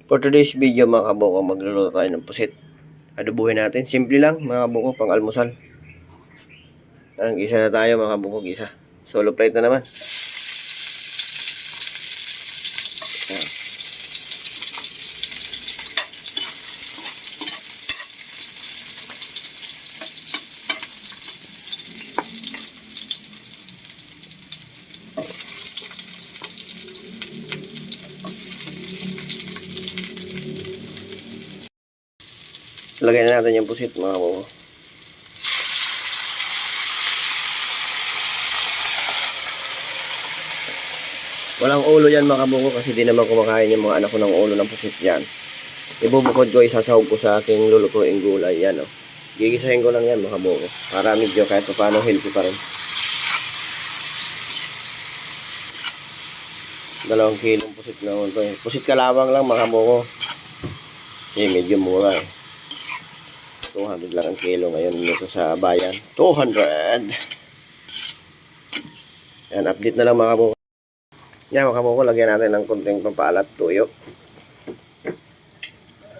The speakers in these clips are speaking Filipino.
For today's video mga kabuko, magluluto tayo ng pusit. Adobuhin natin. Simple lang mga kabuko, pang almusal. Ang isa na tayo mga kabuko, isa. Solo plate na naman. Lagyan na natin yung pusit mga kabuko. Walang ulo yan mga kabuko kasi di naman kumakain yung mga anak ko ng ulo ng pusit yan. Ibubukod ko, isasahog ko sa aking lulutuing gulay yan. Oh. Gigisahin ko lang yan mga kabuko para medyo kahit paano healthy pa rin. 2 kilong pusit na ito. Pusit kalawang lang mga kabuko. Kasi medyo mura eh. 200 lang ang kilo ngayon dito sa bayan. 200. Yan, update na lang mga kabuko. Yan mga kabuko, lagyan natin ng konting pampaalat, tuyo.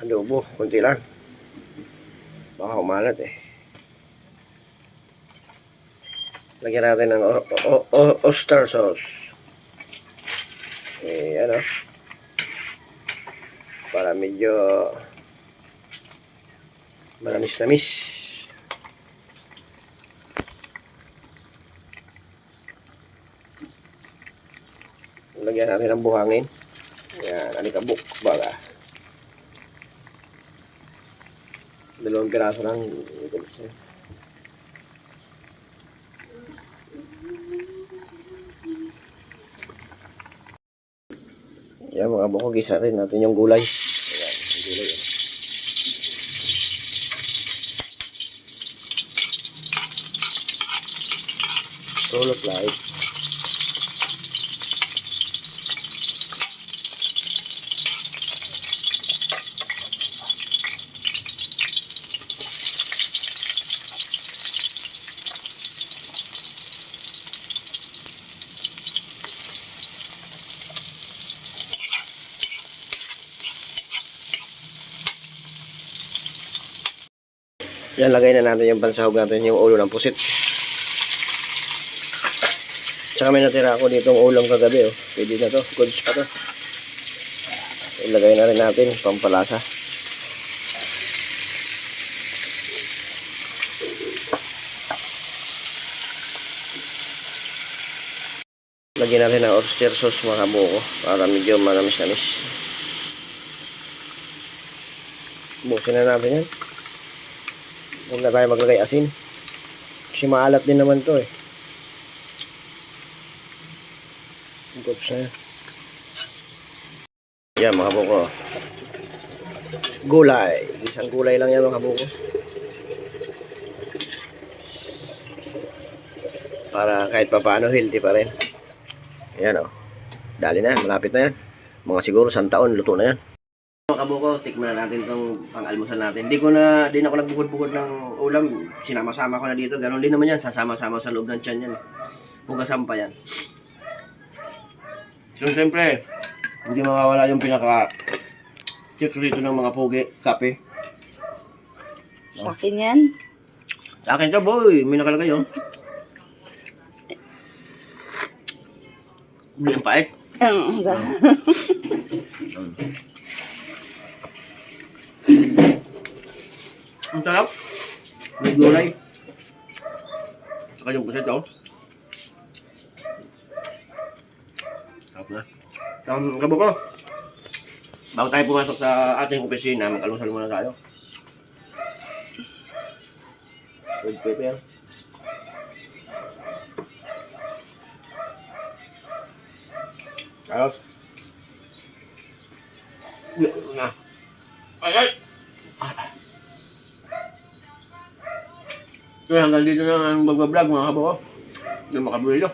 Adobo, konti lang. Baka umalat eh. Lagyan natin ng oyster sauce. Eh, ano? Para medyo manamis-namis. Lagyan natin ng buhangin. Yan, alikabok baga. 2 piraso lang. Yan mga buko, gisa rin natin yung gulay. Ayan, yung gulay. Tulog light. Yan, lagay na natin yung pansahog natin, yung ulo ng pusit. Tsaka may natira ako ditong ulam kagabi. Oh. Pwede na to, goods pa to. Ilagay na rin natin, pampalasa. Lagyan natin ng oyster sauce mga kabuko para medyo manamis-namis. Busin na natin yan. Huwag na tayo maglagay asin. Kasi maalat din naman to eh. Goods na yan. Yan mga kabuko. Gulay. Isang gulay lang yan mga kabuko. Para kahit pa paano healthy pa rin. Ayan o. Dali na yan. Malapit na yan. Mga siguro 1 taon. Luto na yan. Mga kabuko, tikman na natin itong pang-almusal natin. Di ako nagbukod-bukod ng ulam. Sinama-sama ko na dito. Ganon din naman yan. Sasama-sama sa loob ng tiyan yan. Hugasan pa yan. So, siyempre, hindi mawawala yung pinaka-secret ng mga pugi, kape. Sa akin yan. Sa akin ka, boy. May nakalagay, oh. Hindi yung pait. Ang sarap. May gulay. Saka yung pusit, oh. Sarap na. Kabuko, bago tayo pumasok sa ating opisina, mag-almusal muna tayo. Red pepper. Salos. Na. Ay! So hanggang dito na ang mag-vlog mga kabuko. Hindi makabuelo.